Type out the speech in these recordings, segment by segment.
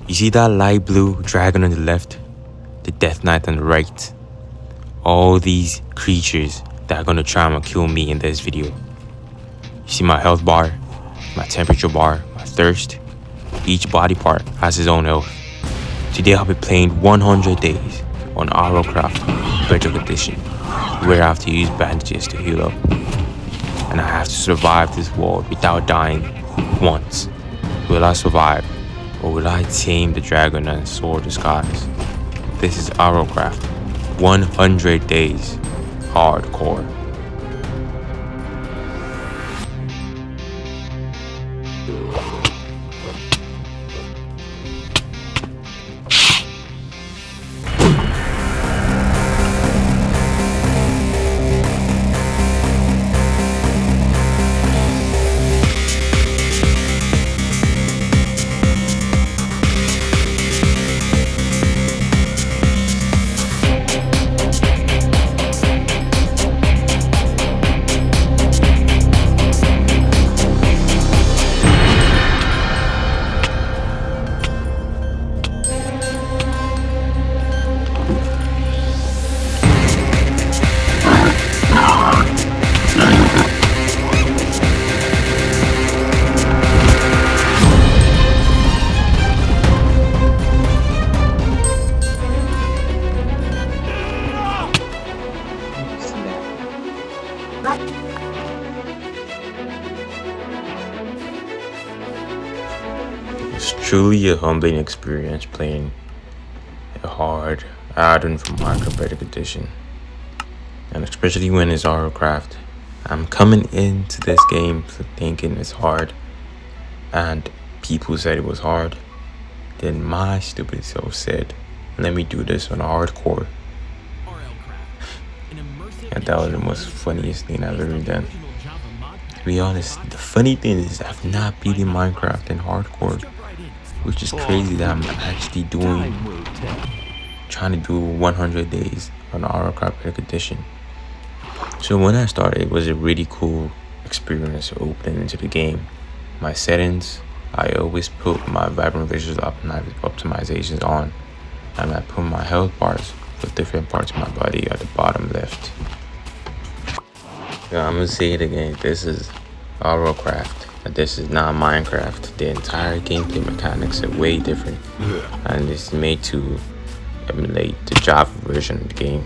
You see that light blue dragon on the left? The Death Knight on the right? All these creatures that are gonna try and kill me in this video. You see my health bar, my temperature bar, my thirst. Each body part has its own health. Today I'll be playing 100 days on RLCraft Bedrock Edition, where I have to use bandages to heal up. And I have to survive this world without dying once. Will I survive? Or will I tame the dragon and soar the skies? This is RLCraft 100 days hardcore. It's truly a humbling experience playing a hard add-on from Bedrock Edition, and especially when it's RLCraft. I'm coming into this game thinking it's hard, and people said it was hard. Then my stupid self said, let me do this on hardcore. And that was the most funniest thing I've ever done. To be honest, the funny thing is I've not beaten Minecraft in hardcore, which is crazy that I'm actually trying to do 100 days on RLCraft Bedrock Edition. So when I started, it was a really cool experience opening into the game. My settings, I always put my vibrant visual optimizations on, and I put my health bars with different parts of my body at the bottom left. I'm gonna say it again, this is RLCraft, and this is not Minecraft. The entire gameplay mechanics are way different, and it's made to emulate the Java version of the game.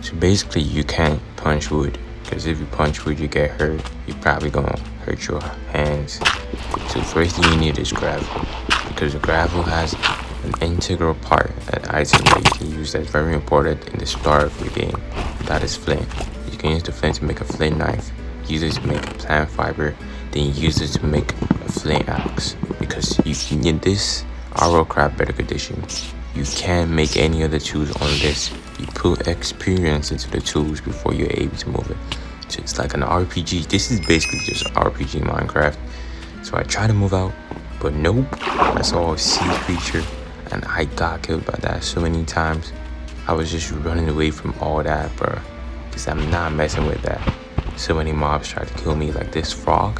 So basically you can't punch wood, because if you punch wood you get hurt. You're probably gonna hurt your hands. So first thing you need is gravel, because the gravel has an integral part, an item that you can use that's very important in the start of the game. That is flint. You can use the flint to make a flint knife, use it to make a plant fiber, then use it to make a flint axe. Because you can, in this RLCraft Bedrock Edition, you can't make any other tools unless you put experience into the tools before you're able to move it. So it's like an RPG. This is basically just RPG Minecraft. So I tried to move out, but nope. I saw a sea creature and I got killed by that so many times. I was just running away from all that, bro, because I'm not messing with that. So many mobs tried to kill me, like this frog.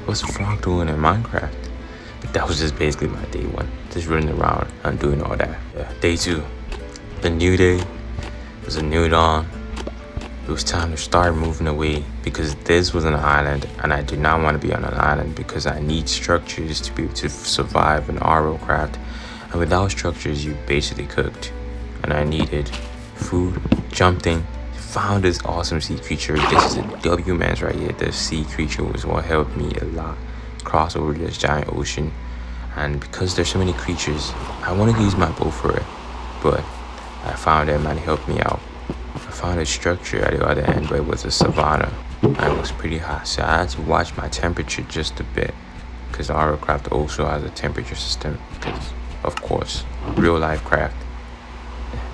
What's a frog doing in Minecraft? But that was just basically my day one, just running around and doing all that. Yeah. Day two, the new day. It was a new dawn. It was time to start moving away, because this was an island and I do not want to be on an island, because I need structures to be able to survive in RLCraft, and without structures you basically cooked. And I needed food. Jumped in, found this awesome sea creature. This is a W-mans right here. This sea creature was what helped me a lot cross over this giant ocean. And because there's so many creatures, I wanted to use my bow for it, but I found that man helped me out. I found a structure at the other end, but it was a savanna and it was pretty hot, so I had to watch my temperature just a bit, because RLCraft also has a temperature system, because of course real life craft,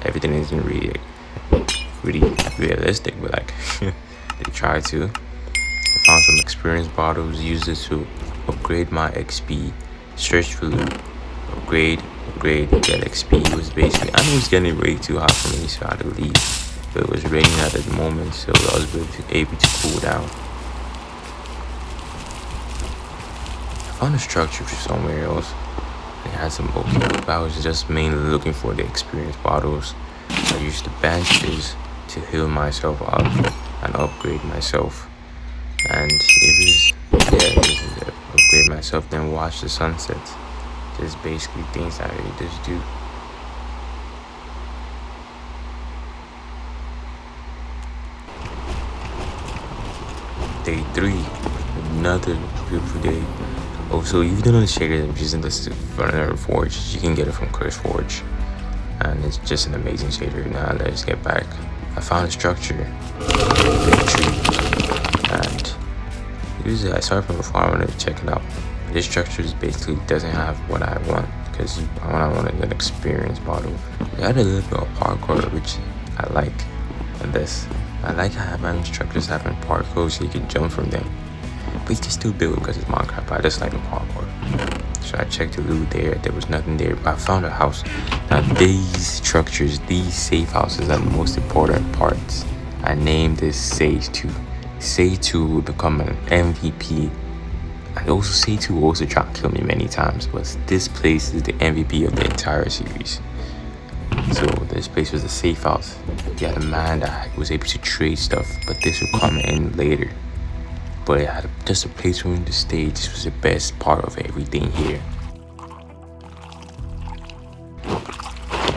everything isn't really realistic, but like they try to. I found some experience bottles, used it to upgrade my XP, search for loot, upgrade, get XP. It was basically, I know it was getting way too hot for me, so I had to leave. But it was raining at the moment, so I was able to cool down. I found a structure somewhere else. It had some okay, but I was just mainly looking for the experience bottles. I used the benches to heal myself up and upgrade myself. And it was upgrade myself, then watch the sunset. Just basically things that I just do. Day 3, another beautiful day. Also, if you don't know the shader I'm using, this for another forge. You can get it from Curse Forge, and it's just an amazing shader. Now let's get back. I found a structure, big tree, and usually I started from before. I wanted to check it out. This structure is basically doesn't have what I want, because I wanted an experience bottle. It had a little bit of parkour, which I like. And this, I like having structures having parkour so you can jump from them. But you can still build because it's Minecraft, but I just like the parkour. So I checked the loot there was nothing there, but I found a house. Now these structures, these safe houses are the most important parts. I named this Sage 2. Sage 2 will become an MVP. And also Sage 2 will also try to kill me many times, but this place is the MVP of the entire series. So this place was a safe house. You had a man that was able to trade stuff, but this will come in later. But it had just a place for him to stay. This was the best part of everything here.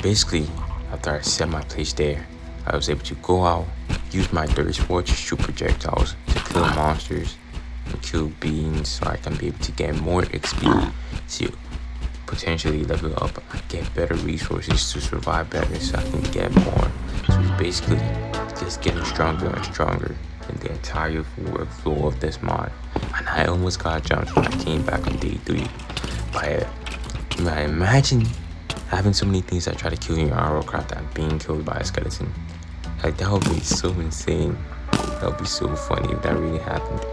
Basically, after I set my place there, I was able to go out, use my thirst forge to shoot projectiles to kill monsters and kill beings, so I can be able to get more XP to potentially level up and get better resources to survive better, so I can get more. So it's basically just getting stronger and stronger in the entire workflow of this mod. And I almost got jumped when I came back on day 3. But imagine having so many things that try to kill you in RLCraft and being killed by a skeleton. Like, that would be so insane. That would be so funny if that really happened.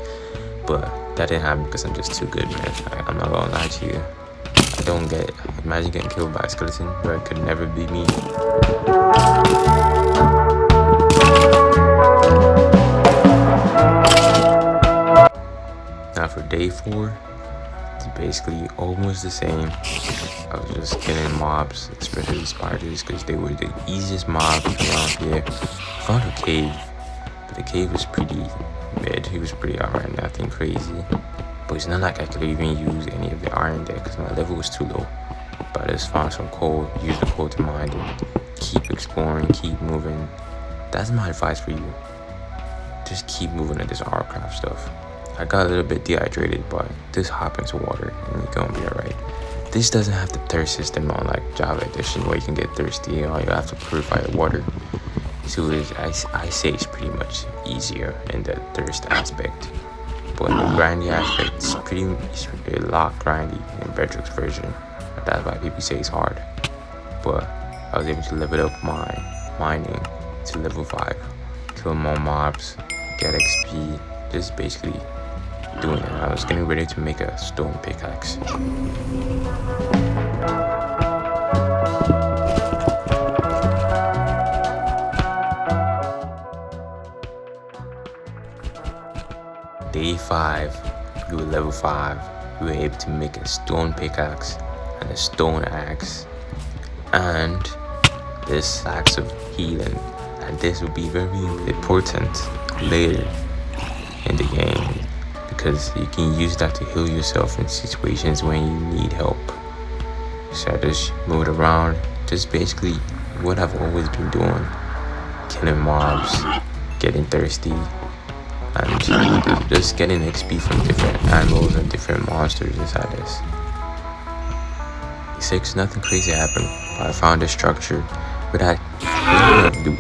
But that didn't happen because I'm just too good, man. I'm not gonna lie to you. I don't get it. Imagine getting killed by a skeleton, but it could never be me. Now for day 4, it's basically almost the same. I was just killing mobs, especially spiders, because they were the easiest mobs around here. I found a cave, but the cave was pretty mid. He was pretty alright, nothing crazy. But it's not like I could even use any of the iron there because my level was too low. But I just found some coal, use the coal to mine it. Keep exploring, keep moving. That's my advice for you. Just keep moving at this RLCraft stuff. I got a little bit dehydrated, but just hop into water and you're gonna be alright. This doesn't have the thirst system on like Java Edition where you can get thirsty or you have to purify your water. So I say it's pretty much easier in the thirst aspect. But in the grindy aspect, it's a lot grindy in Bedrock's version. That's why people say it's hard. But I was able to level up my mining to level 5, kill more mobs, get XP, just basically doing it. I was getting ready to make a stone pickaxe. Day 5, we were level 5. We were able to make a stone pickaxe and a stone axe and this axe of healing, and this will be very important later in the game because you can use that to heal yourself in situations when you need help. So I just moved around, just basically what I've always been doing, killing mobs, getting thirsty, and just getting XP from different animals and different monsters inside this. 6, nothing crazy happened, but I found a structure without loot,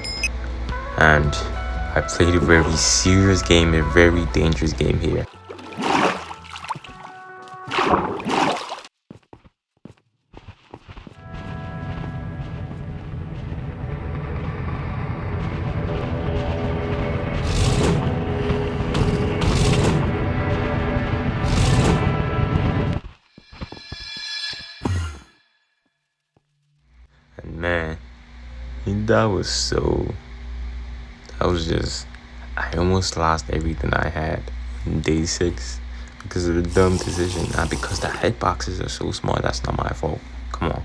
and I played a very serious game, a very dangerous game here. And man, that was just, I almost lost everything I had in day 6 because of a dumb decision. Not because the hitboxes are so small, that's not my fault. Come on.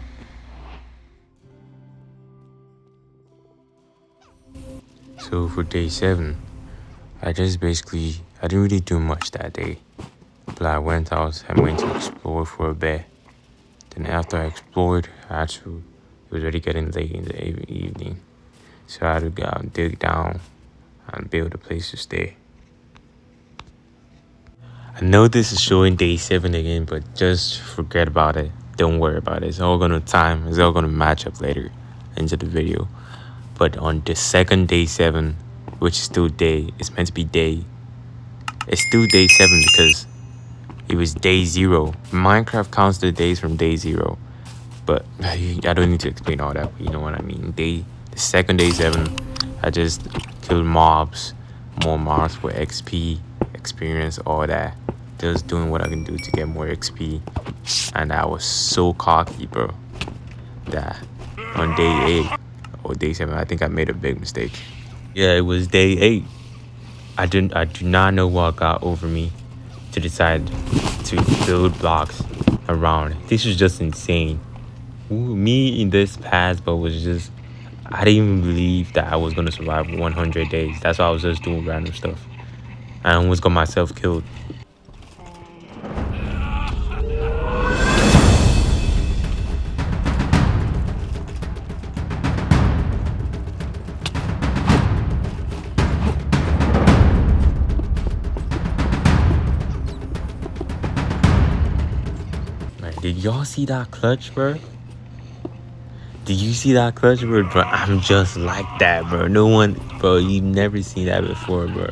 So for day 7, I didn't really do much that day. But I went out and went to explore for a bit. Then after I explored, it was already getting late in the evening. So I had to go out and dig down and build a place to stay. I know this is showing day 7 again, but just forget about it. Don't worry about it. It's all gonna match up later into the video. But on the second day 7, which is still day, it's meant to be day. It's still day 7 because it was day 0. Minecraft counts the days from day 0. But I don't need to explain all that, but you know what I mean. The second day 7, I just killed mobs, more mobs for XP, experience, all that. Just doing what I can do to get more XP. And I was so cocky, bro, that on day 8 or day 7, I think I made a big mistake. Yeah, it was day 8. I do not know what got over me to decide to build blocks around. This was just insane. Me in this past, but was just, I didn't even believe that I was gonna survive 100 days. That's why I was just doing random stuff. I almost got myself killed. Did y'all see that clutch, bro? Did you see that clutch, bro? Bro, I'm just like that, bro. No one, bro, you've never seen that before, bro.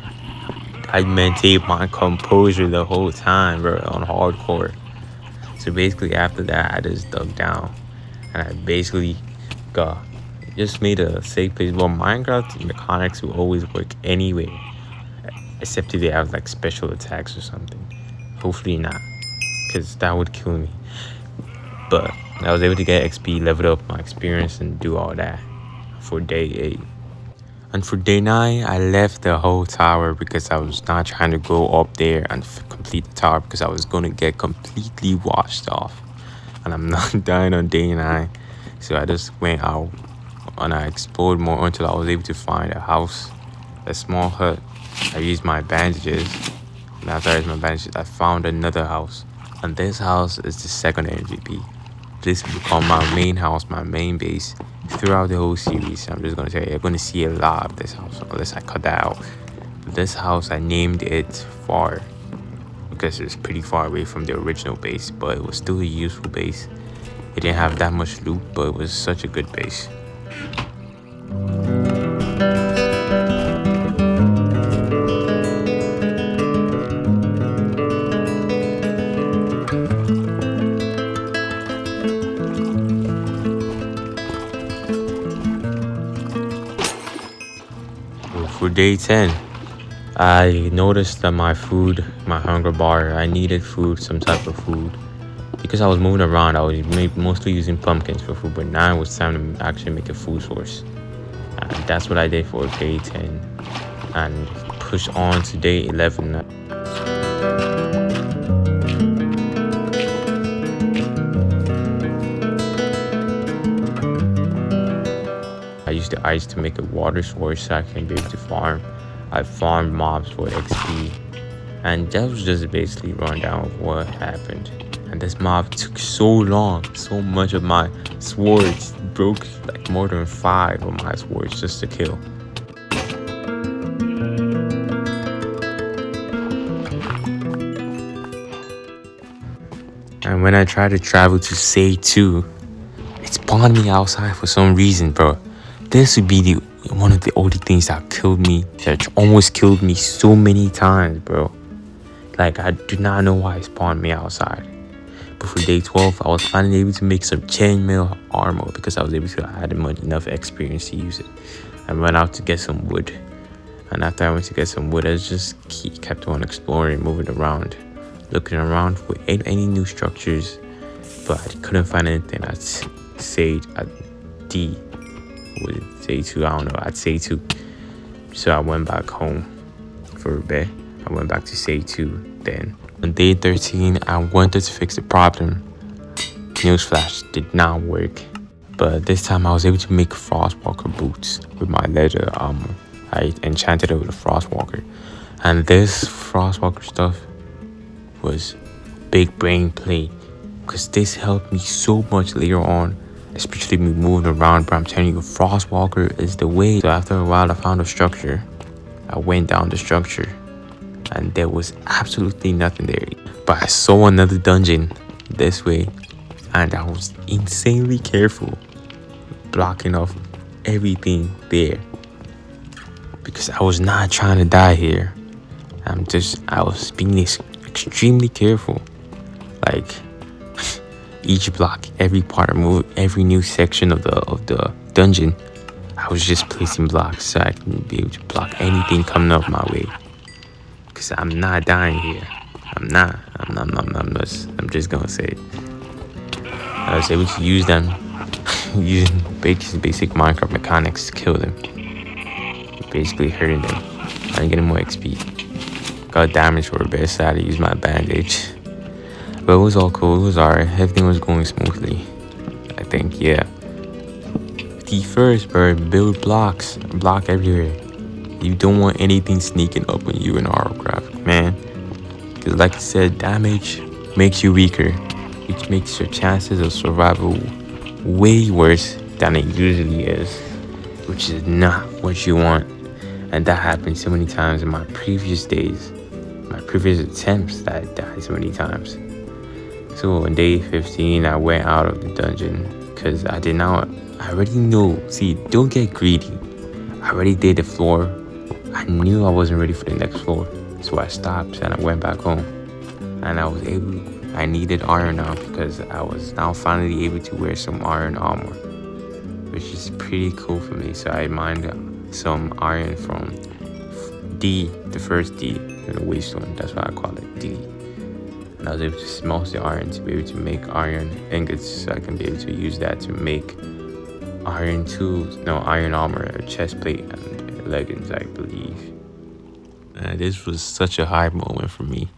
I maintained my composure the whole time, bro, on hardcore. So basically after that, I just dug down. And I basically just made a safe place. Well, Minecraft mechanics will always work anyway. Except if they have like special attacks or something. Hopefully not, because that would kill me. But I was able to get XP, level up my experience, and do all that for day 8. And for day 9, I left the whole tower because I was not trying to go up there and complete the tower because I was going to get completely washed off. And I'm not dying on day 9. So I just went out and I explored more until I was able to find a house, a small hut. I used my bandages. And after I used my bandages, I found another house. And this house is the second MVP. This will become my main house, my main base throughout the whole series. I'm just going to say you're going to see a lot of this house unless I cut that out. This house, I named it Far because it was pretty far away from the original base, but it was still a useful base. It didn't have that much loot, but it was such a good base. For day 10, I noticed that my hunger bar, I needed food, some type of food. Because I was moving around, I was mostly using pumpkins for food, but now it was time to actually make a food source. And that's what I did for day 10 and pushed on to day 11. I used the ice to make a water source so I can be able to farm. I farmed mobs for XP. And that was just basically rundown of what happened. And this mob took so long. So much of my swords broke, like more than 5 of my swords just to kill. And when I tried to travel to Say 2, it spawned me outside for some reason, bro. This would be one of the only things that killed me, that almost killed me so many times, bro. Like, I do not know why it spawned me outside. But for day 12, I was finally able to make some chainmail armor because I was able to add enough experience to use it. I went out to get some wood. And after I went to get some wood, I just kept on exploring, moving around, looking around for any new structures. But I couldn't find anything. I'd say at D. Would it say 2? I don't know. I'd say 2. So I went back home for a bit. I went back to say 2 then. On day 13, I wanted to fix the problem. Newsflash, did not work. But this time I was able to make Frostwalker boots with my leather armor. I enchanted it with a Frostwalker. And this Frostwalker stuff was big brain play, because this helped me so much later on, especially me moving around. But I'm telling you, Frostwalker is the way. So after a while I found a structure. I went down the structure and there was absolutely nothing there. But I saw another dungeon this way and I was insanely careful, blocking off everything there, because I was not trying to die here. I was being extremely careful. Like each block, every part of move, every new section of the dungeon, I was just placing blocks so I can be able to block anything coming up my way. Because I'm not dying here. I'm just gonna say it. I was able to use them using basic Minecraft mechanics to kill them. Basically hurting them and getting more XP. Got damaged for a bit, so I had to use my bandage. But it was all cool, it was alright. Everything was going smoothly, I think, yeah. The first, bro, build blocks. Block everywhere. You don't want anything sneaking up on you in RLCraft, man. Because like I said, damage makes you weaker, which makes your chances of survival way worse than it usually is, which is not what you want. And that happened so many times in my previous days, my previous attempts, that I died so many times. So on day 15 I went out of the dungeon because I already know. See, don't get greedy. I already did the floor. I knew I wasn't ready for the next floor, so I stopped and I went back home. And I needed iron now, because I was now finally able to wear some iron armor, which is pretty cool for me. So I mined some iron from D, the first D in the wasteland. That's why I call it D. And I was able to smelt the iron to be able to make iron ingots, so I can be able to use that to make iron armor, a chest plate, and leggings, I believe. And this was such a high moment for me,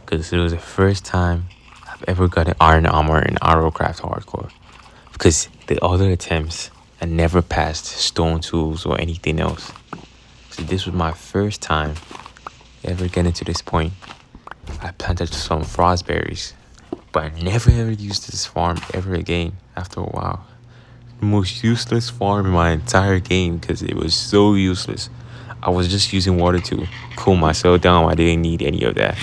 because it was the first time I've ever got an iron armor in RLCraft Hardcore. Because the other attempts, I never passed stone tools or anything else. So this was my first time ever getting to this point. I planted some frostberries, but I never ever used this farm ever again after a while. The most useless farm in my entire game, because it was so useless. I was just using water to cool myself down. I didn't need any of that.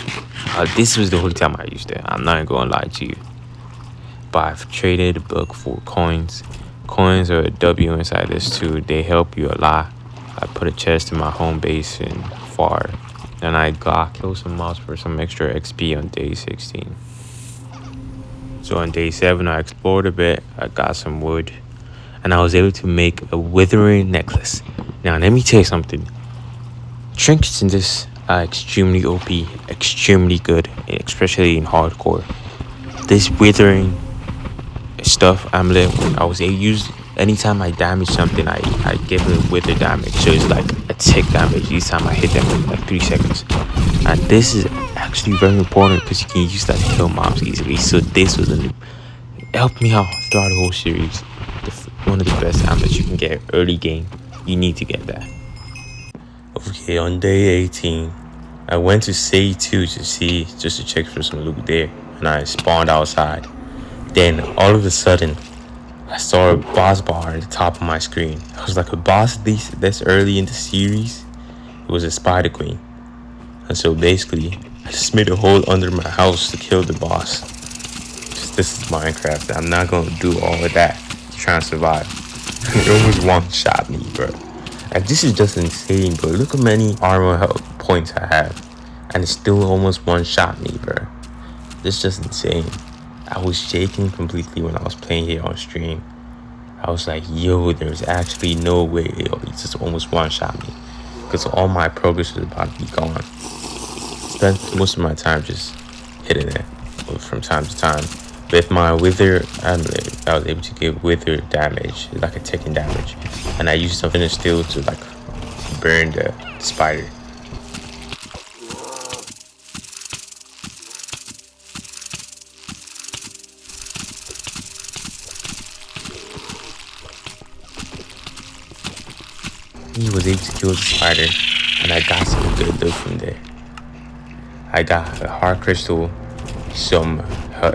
This was the whole time I used it. I'm not gonna lie to you. But I've traded a book for coins. Coins are a W inside this too. They help you a lot. I put a chest in my home base in far. And I killed some mobs for some extra XP on day 16. So on day 7 I explored a bit. I got some wood. And I was able to make a withering necklace. Now let me tell you something. Trinkets in this are extremely OP, extremely good, especially in hardcore. This withering stuff amulet, I was able to use anytime I damage something, I give it a wither damage. So it's like a tick damage each time I hit them in like 3 seconds. And this is actually very important, because you can use that to kill mobs easily. So this was helped me out throughout the whole series. One of the best amulets you can get early game. You need to get that. Okay, on day 18, I went to Say 2 just to check for some loot there, and I spawned outside. Then all of a sudden, I saw a boss bar at the top of my screen. It was like a boss this early in the series. It was a spider queen. And so basically, I just made a hole under my house to kill the boss. This is Minecraft. I'm not gonna do all of that to try and survive. It almost one-shot me, bro. Like, this is just insane, bro. Look how many armor health points I have, and it still almost one-shot me, bro. This is just insane. I was shaking completely when I was playing here on stream. I was like, yo, there's actually no way it just almost one-shot me, because all my progress was about to be gone. Spent most of my time just hitting it from time to time. With my wither amulet, I was able to give wither damage, like a ticking damage, and I used some finish steel to like burn the spider. He was able to kill the spider, and I got some good loot from there. I got a heart crystal, some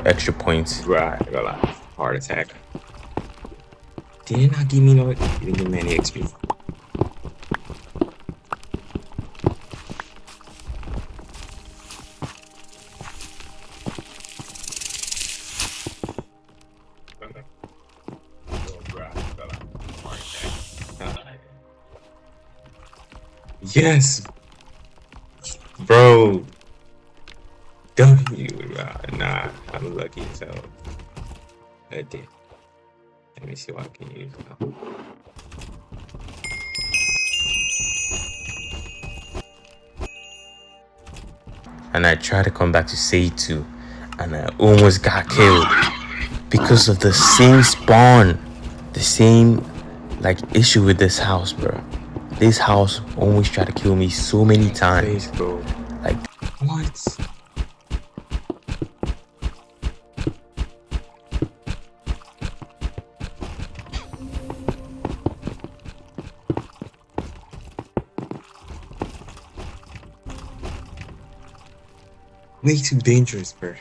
extra points. Right, I got a heart attack. Did it not give me no? It didn't give me any XP. Yes, bro. W. Nah, I'm lucky as hell. I did. Let me see what I can use now. And I tried to come back to say 2, and I almost got killed because of the same spawn, the same like issue with this house, bro. This house almost tried to kill me so many times, bro. Like what? Way too dangerous, bro.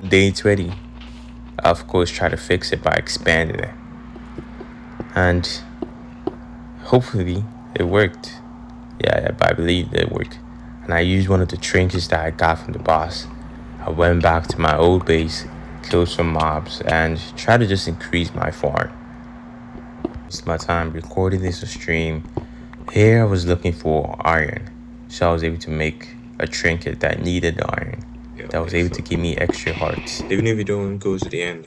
Day 20, I of course try to fix it by expanding it, and hopefully it worked. Yeah, but I believe it worked. And I used one of the trinkets that I got from the boss. I went back to my old base, killed some mobs, and tried to just increase my farm. It's my time recording this stream. Here I was looking for iron, so I was able to make a trinket that needed iron. That was able to give me extra hearts. Even if you don't go to the end,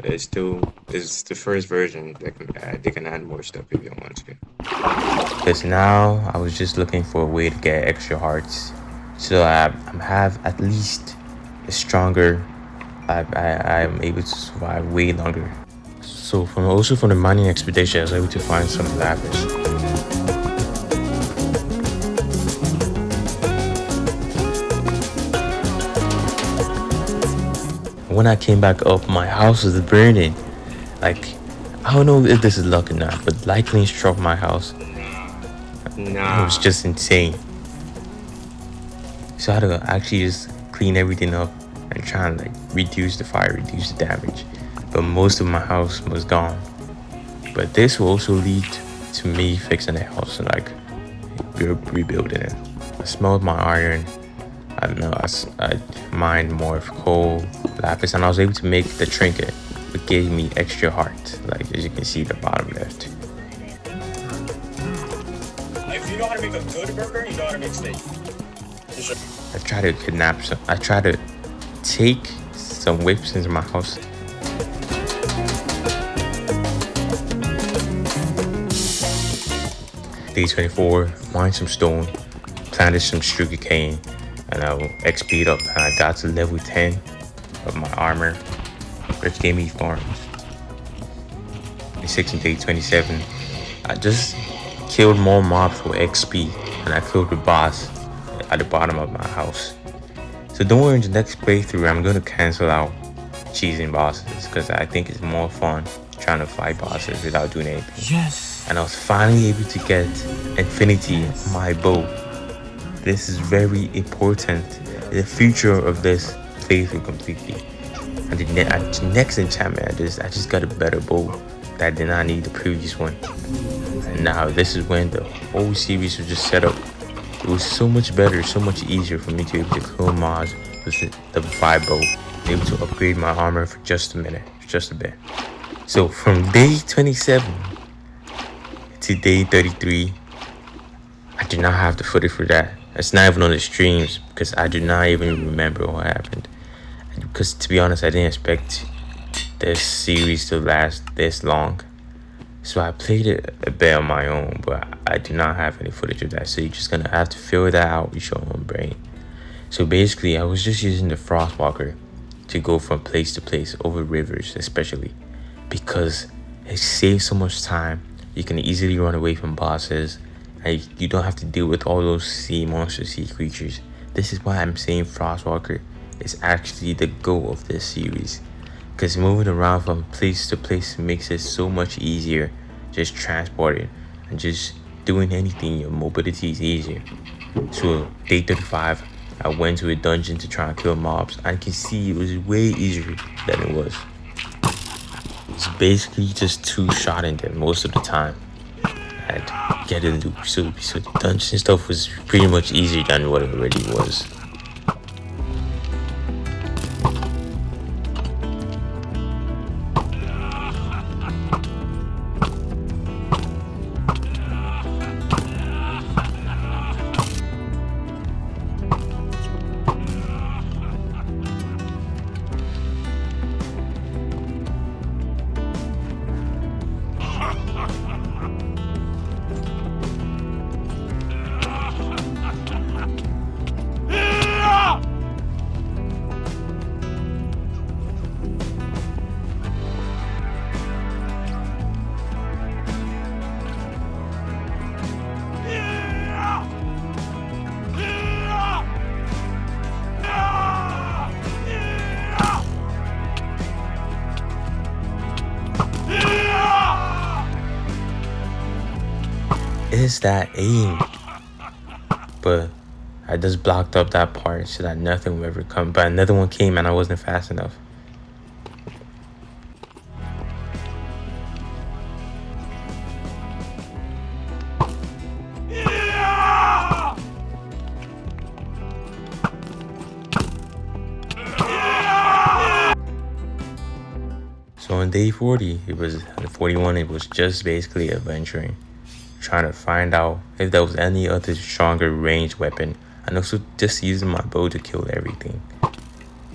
it's the first version that they can add more stuff if you want to. Because now I was just looking for a way to get extra hearts, so I have at least a stronger. I'm able to survive way longer. So from the mining expedition, I was able to find some lapis. When I came back up, my house was burning. Like, I don't know if this is luck or not, but lightning struck my house. It was just insane. So I had to actually just clean everything up and try and like reduce the fire, reduce the damage. But most of my house was gone. But this will also lead to me fixing the house and like rebuilding it. I smelled my iron. I don't know, I mined more of coal, lapis, and I was able to make the trinket, which gave me extra heart, like as you can see the bottom left. If you know how to make a good burger, you know how to make steak. I tried to kidnap some, I tried to take some whips into my house. Day 24, mined some stone, planted some sugar cane, and I XP'd up, and I got to level 10 of my armor, which gave me farms. Day 16, day 27, I just killed more mobs for XP, and I killed the boss at the bottom of my house. So don't worry, in the next playthrough, I'm going to cancel out cheesing bosses, because I think it's more fun trying to fight bosses without doing anything. Yes! And I was finally able to get infinity on my bow. This is very important. The future of this playthrough completely. And the next enchantment, I just got a better bow that did not need the previous one. And now this is when the whole series was just set up. It was so much better, so much easier for me to be able to kill mobs with the vibe bow. Able to upgrade my armor for just a bit. So from day 27 to day 33, I do not have the footage for that. It's not even on the streams because I do not even remember what happened. Because to be honest, I didn't expect this series to last this long. So I played it a bit on my own, but I do not have any footage of that. So you're just gonna have to figure that out with your own brain. So basically, I was just using the Frostwalker to go from place to place over rivers, especially because it saves so much time. You can easily run away from bosses. And you don't have to deal with all those sea monsters, sea creatures. This is why I'm saying Frostwalker is actually the goal of this series, because moving around from place to place makes it so much easier. Just transporting and just doing anything, your mobility is easier. So day 35, I went to a dungeon to try and kill mobs, and you can see it was way easier than it was. It's basically just two-shotting them most of the time and getting loot. So the dungeon stuff was pretty much easier than what it already was. Is that aim? But I just blocked up that part so that nothing would ever come. But another one came and I wasn't fast enough. So on day 40, it was 41. It was just basically adventuring, trying to find out if there was any other stronger ranged weapon, and also just using my bow to kill everything,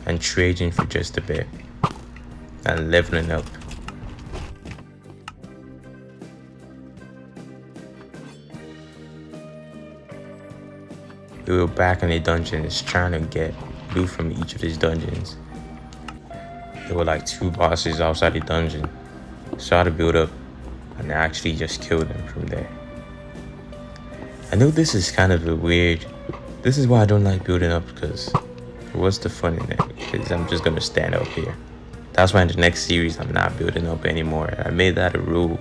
and trading for just a bit, and leveling up. We were back in the dungeons trying to get loot from each of these dungeons. There were like 2 bosses outside the dungeon, so I had to build up and actually just kill them from there. I know this is kind of a weird, this is why I don't like building up, because what's the fun in it? Because I'm just gonna stand up here. That's why in the next series I'm not building up anymore. I made that a rule.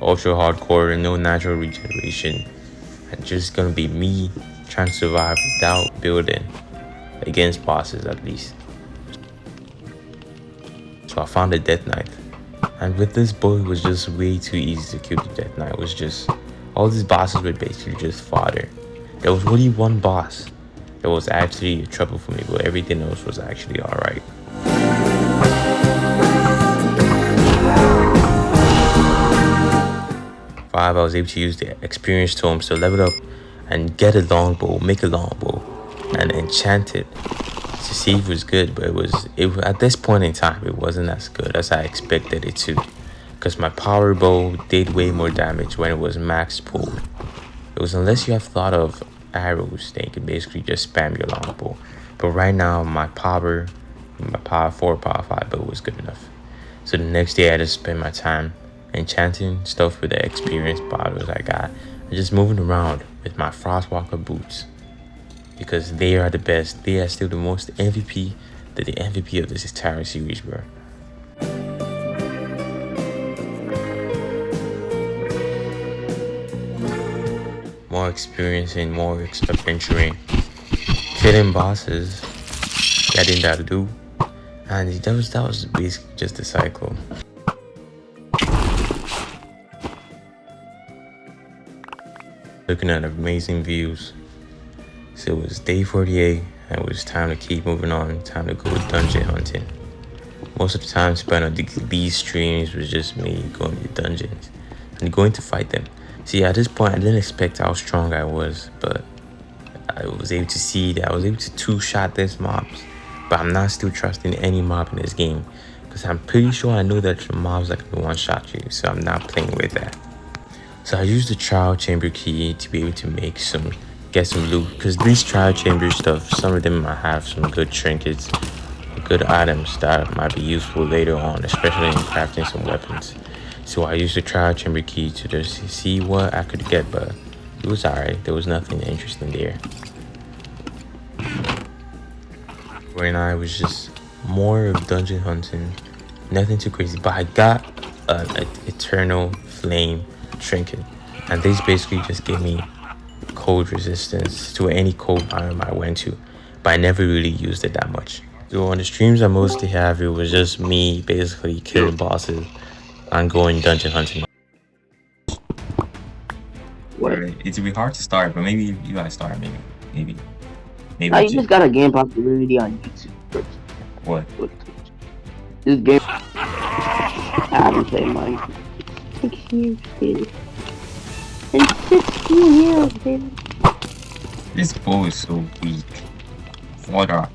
Ultra hardcore, no natural regeneration, and just gonna be me trying to survive without building, against bosses at least. So I found a Death Knight, and with this bow it was just way too easy to kill the Death Knight. It was just, all these bosses were basically just fodder. There was only one boss that was actually trouble for me, but everything else was actually alright. I was able to use the experience tomes to level up and get a longbow, make a longbow, and enchant it to see if it was good. But it at this point in time, it wasn't as good as I expected it to, because my power bow did way more damage when it was max pulled. It was, unless you have thought of arrows, then you can basically just spam your longbow. But right now, my power 4, power 5 bow was good enough. So the next day, I just spent my time enchanting stuff with the experience bottles I got, and just moving around with my Frostwalker boots, because they are the best. They are still the most MVP, the MVP of this entire series, bro. More experiencing, more adventuring, killing bosses, getting that loot, and that was basically just the cycle. Looking at amazing views. So it was day 48, and it was time to keep moving on, time to go dungeon hunting. Most of the time spent on these streams was just me going to dungeons and going to fight them. See, at this point I didn't expect how strong I was, but I was able to see that I was able to two-shot these mobs. But I'm not still trusting any mob in this game, because I'm pretty sure I know that the mobs that can one-shot you, so I'm not playing with that. So I used the trial chamber key to be able to get some loot, because these trial chamber stuff, some of them might have some good trinkets, good items that might be useful later on, especially in crafting some weapons. So I used the trial chamber key to just see what I could get, but it was alright. There was nothing interesting there. When I was just more of dungeon hunting, nothing too crazy, but I got an eternal flame trinket, and this basically just gave me cold resistance to any cold biome I went to, but I never really used it that much. So on the streams I mostly have, it was just me basically killing bosses and going dungeon hunting. What? It's be hard to start, but maybe you gotta start. Maybe. Nah, you just gotta gain popularity on YouTube first. What? This game. I haven't played Minecraft. 6 years, baby. In 16 years, baby. This bow is so weak. Water.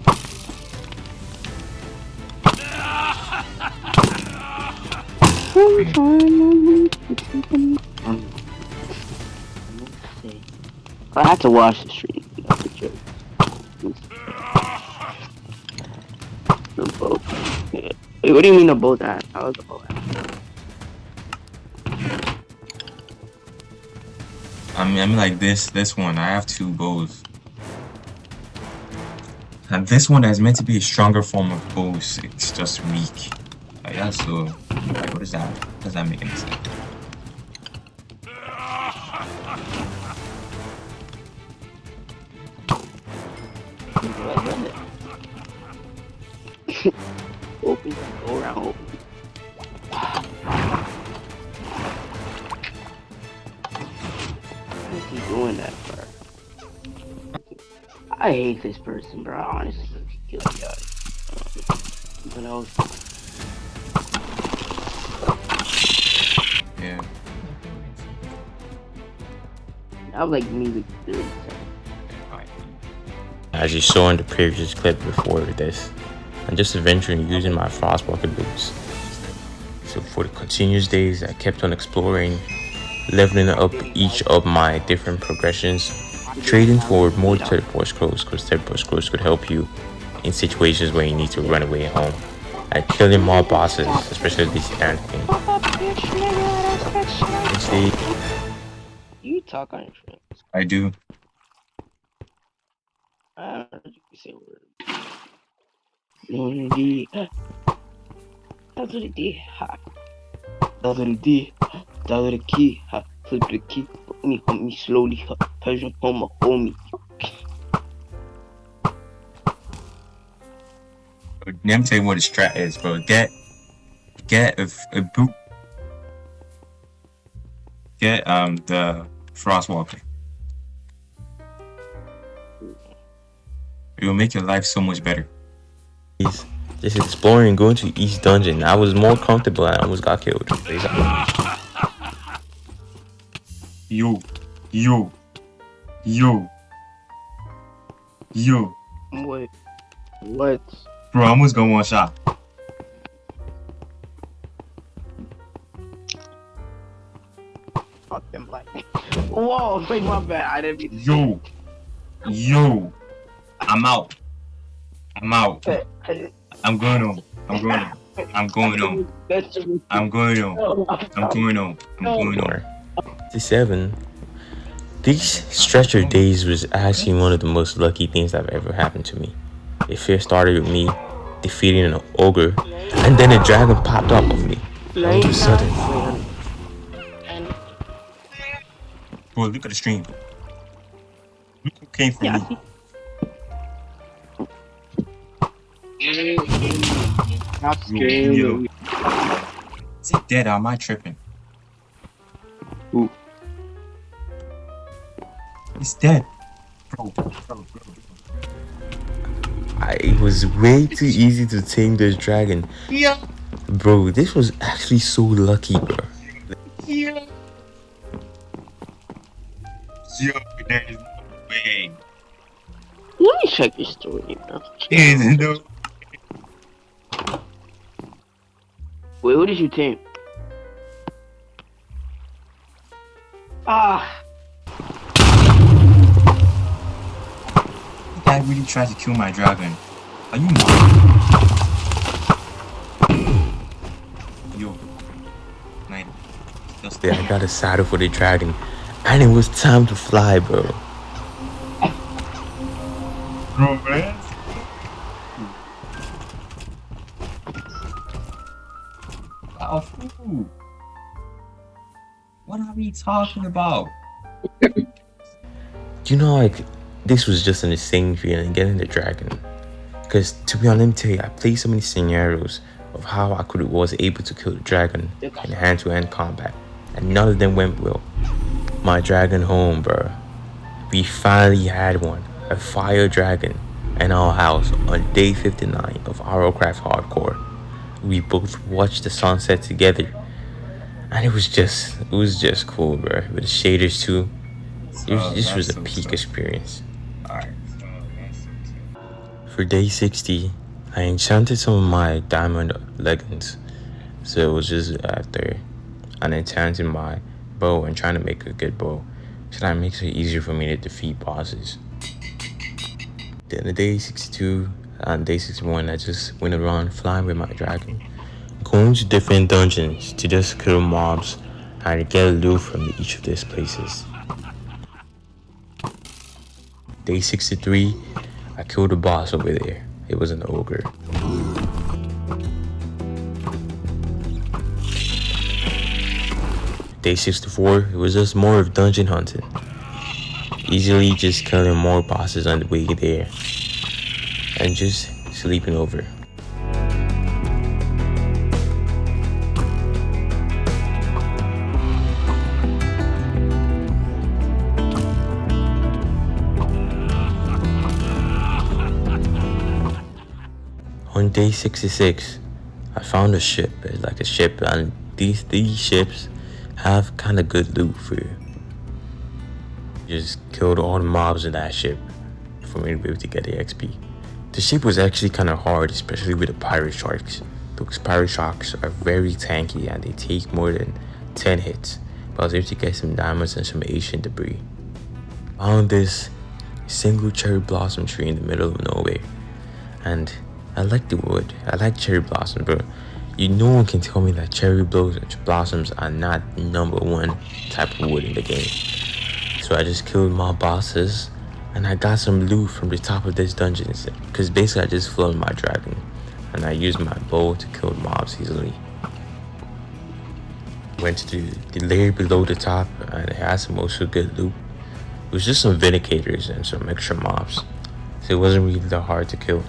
I had to watch the stream. That's a joke. The boat. Yeah. Wait, what do you mean the boat at? How was the boat at? I mean like this one. I have 2 bows. And this one is meant to be a stronger form of bows. It's just weak. Yeah, so like, what is that? Does that make any sense? Open, go around, open. Why is he doing that, bro? I hate this person, bro. Honestly, he killed the guy. But I was. Yeah. I was like music 30 seconds. As you saw in the previous clip before this, I'm just adventuring using my frostwalker boots. So for the continuous days, I kept on exploring, leveling up each of my different progressions, trading for more teleport scrolls, because teleport scrolls could help you in situations where you need to run away home, and killing more bosses, especially this end game. You talk on your stream. I do. I don't know if you say a word. That's what it did. That's what it did. That's what the key. Flip the key. Put me slowly. Persian home, homie. Let me tell you what the strat is, bro. Get a boot. Get the frostwalker. It will make your life so much better. Just exploring, going to each dungeon. I was more comfortable and I almost got killed. Yo. Wait. What? Bro, I almost got 1 shot. Fucking black. Whoa, wait, my bad. I didn't mean to. Yo. I'm out. I'm going home. I'm going home. 7. These stretcher days was actually one of the most lucky things that have ever happened to me. It first started with me defeating an ogre, and then a dragon popped up on me. All of a sudden. Bro, look at the stream. Look who came from me. Not scared. Is he dead or am I tripping? Who? He's dead. Bro. It was way too easy to tame this dragon. Yeah. Bro, this was actually so lucky, bro. Yeah. Yo, there is no way. Let me check your story, bro. There's no. Wait, who did you tame? Ah. The guy really tried to kill my dragon. Are you mad? Yo. Night. I got a saddle for the dragon. And it was time to fly, bro. Bro, man. are you talking about? You know, like, this was just an insane feeling getting the dragon. Because to be honest, let me tell you, I played so many scenarios of how I was able to kill the dragon in hand-to-hand combat, and none of them went well. My dragon home, bro. We finally had one, a fire dragon, in our house on day 59 of RLCraft Hardcore. We both watched the sunset together, and it was just cool, bro. With the shaders too. This was a peak experience. Alright. For day 60, I enchanted some of my diamond leggings, so it was just after and enchanting my bow and trying to make a good bow, so that makes it easier for me to defeat bosses. Then the day 62 and day 61, I just went around flying with my dragon, going to different dungeons to just kill mobs and get loot from each of these places. Day 63, I killed a boss over there. It was an ogre. Day 64, it was just more of dungeon hunting. Easily just killing more bosses on the way there. And just sleeping over. On day 66, I found a ship. It's like a ship, and these ships have kind of good loot for you. Just killed all the mobs in that ship for me to be able to get the XP. The ship was actually kind of hard, especially with the pirate sharks. Those pirate sharks are very tanky and they take more than 10 hits. But I was able to get some diamonds and some ancient debris. Found this single cherry blossom tree in the middle of nowhere, and I like the wood. I like cherry blossom, but no one can tell me that cherry blossoms are not #1 type of wood in the game. So I just killed my bosses, and I got some loot from the top of this dungeon. Because basically I just flown my dragon, and I used my bow to kill mobs easily. Went to the layer below the top, and it had some also good loot. It was just some vindicators and some extra mobs, so it wasn't really that hard to kill.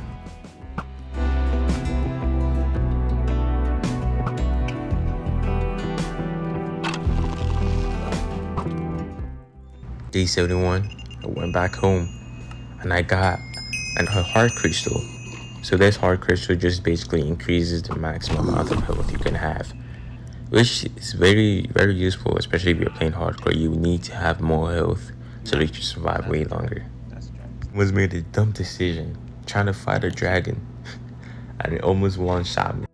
Day 71, I went back home and I got a heart crystal. So this heart crystal just basically increases the maximum amount of health you can have, which is very, very useful, especially if you're playing hardcore. You need to have more health so that you can survive way longer. Was made a dumb decision trying to fight a dragon and it almost one-shot me.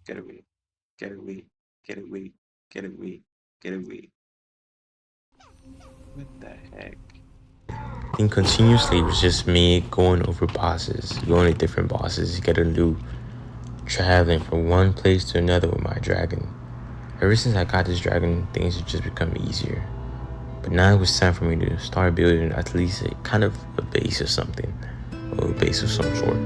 Get away, get away, get away, get away, get away. What the heck? And continuously it was just me going over bosses, going to different bosses, getting loot, traveling from one place to another with my dragon. Ever since I got this dragon, things have just become easier. But now it was time for me to start building at least a kind of a base or something, or a base of some sort.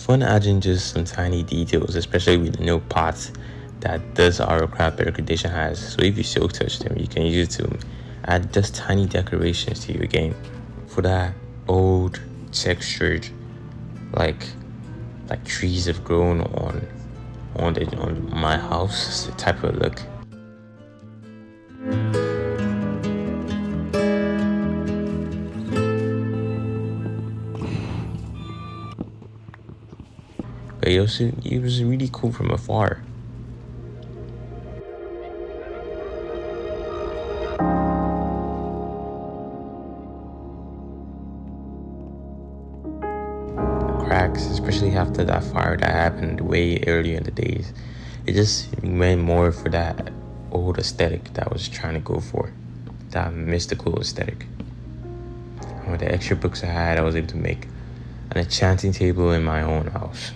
Fun adding just some tiny details, especially with the new pots that this RLCraft Bedrock Edition has. So if you still touch them, you can use it to add just tiny decorations to your game. For that old textured like trees have grown on my house. It's the type of look. But it was really cool from afar. Cracks, especially after that fire that happened way earlier in the days, it just went more for that old aesthetic that I was trying to go for, that mystical aesthetic. And with the extra books I had, I was able to make an enchanting table in my own house.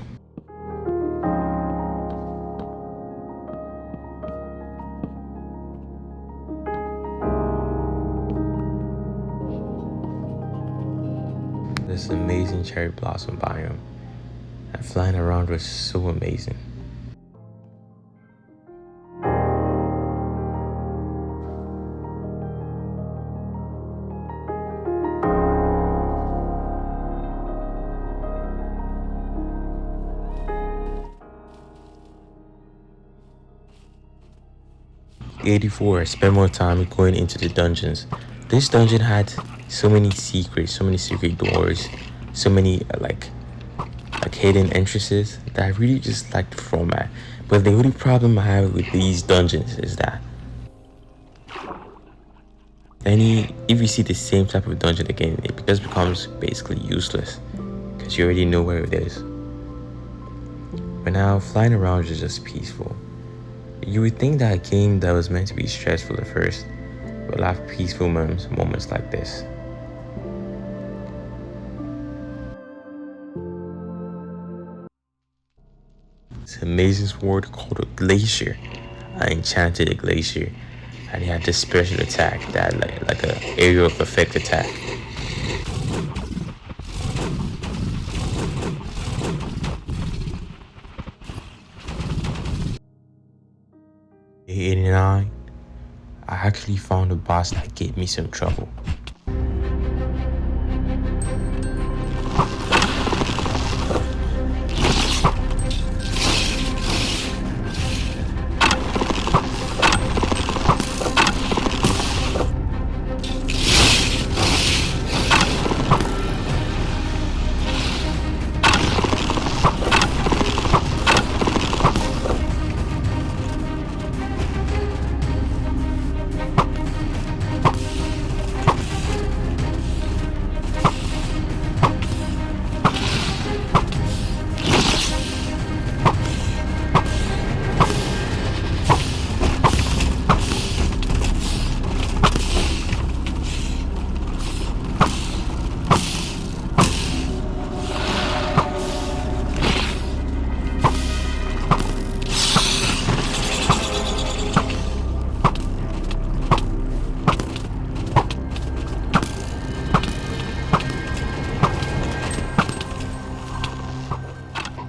This amazing cherry blossom biome, and flying around was so amazing. '84, I spent more time going into the dungeons. This dungeon had so many secret doors, so many like hidden entrances that I really just liked the format. But the only problem I have with these dungeons is that if you see the same type of dungeon again, it just becomes basically useless because you already know where it is. But now flying around is just peaceful. You would think that a game that was meant to be stressful at first will have peaceful moments like this. It's an amazing sword called a glacier. I enchanted a glacier, and it had this special attack that like a area of effect attack. '89, I actually found a boss that gave me some trouble.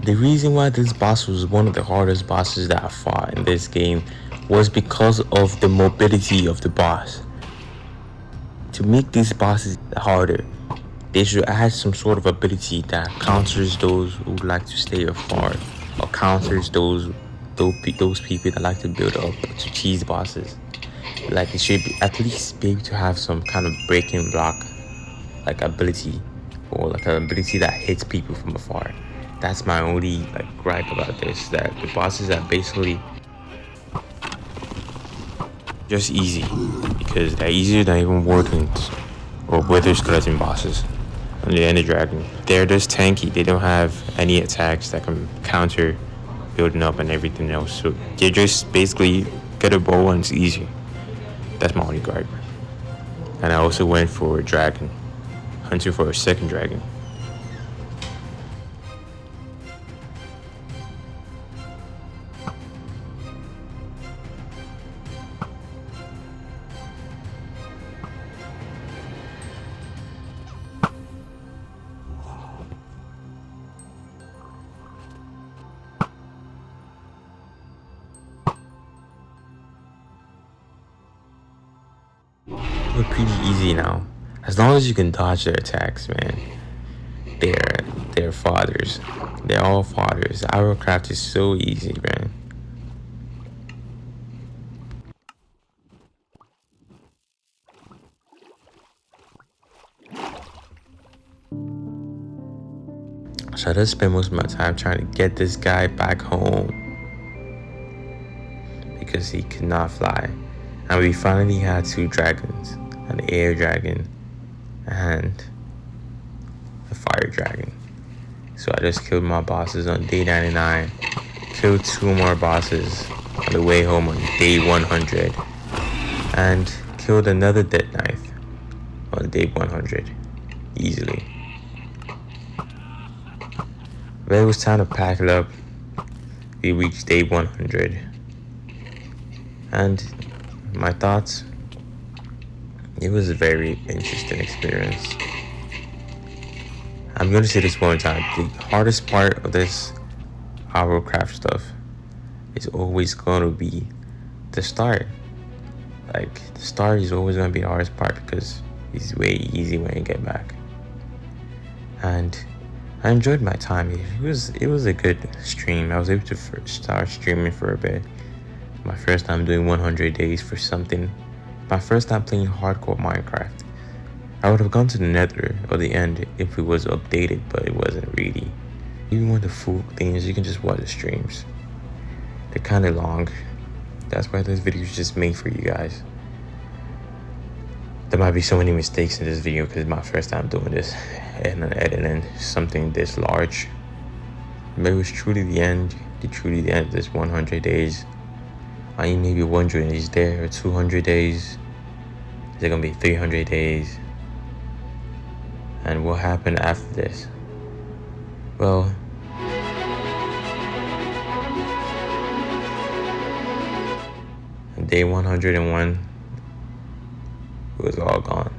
The reason why this boss was one of the hardest bosses that I fought in this game was because of the mobility of the boss. To make these bosses harder, they should add some sort of ability that counters those who like to stay afar, or counters those people that like to build up to cheese bosses. Like it should at least be able to have some kind of breaking block like ability, or like an ability that hits people from afar. That's my only gripe about this, that the bosses are basically just easy, because they're easier than even Wardens or Wither Skeleton bosses on the Ender Dragon. They're just tanky. They don't have any attacks that can counter building up and everything else. So they just basically get a bow and it's easy. That's my only gripe. And I also went for a dragon, hunting for a second dragon. They're pretty easy now, as long as you can dodge their attacks, man. They're they're fathers. They're all fathers. RLCraft is so easy, man. So I just spend most of my time trying to get this guy back home because he could not fly. And we finally had 2 dragons, an air dragon and a fire dragon. So I just killed my bosses on day 99, killed 2 more bosses on the way home on day 100, and killed another dead knife on day 100, easily. But it was time to pack it up. We reached day 100. And my thoughts, it was a very interesting experience. I'm going to say this one time. The hardest part of this RLCraft stuff is always going to be the start. Like, the start is always going to be the hardest part because it's way easy when you get back. And I enjoyed my time. It was a good stream. I was able to start streaming for a bit. My first time doing 100 days for something. My first time playing hardcore Minecraft. I would have gone to the nether or the end if it was updated, but it wasn't really. Even with the full things, you can just watch the streams. They're kind of long. That's why this video is just made for you guys. There might be so many mistakes in this video because it's my first time doing this and editing something this large. But it was truly the end. Truly the end of this 100 days. You may be wondering, is there 200 days? Is it gonna be 300 days? And what happened after this? Well, day 101, it was all gone.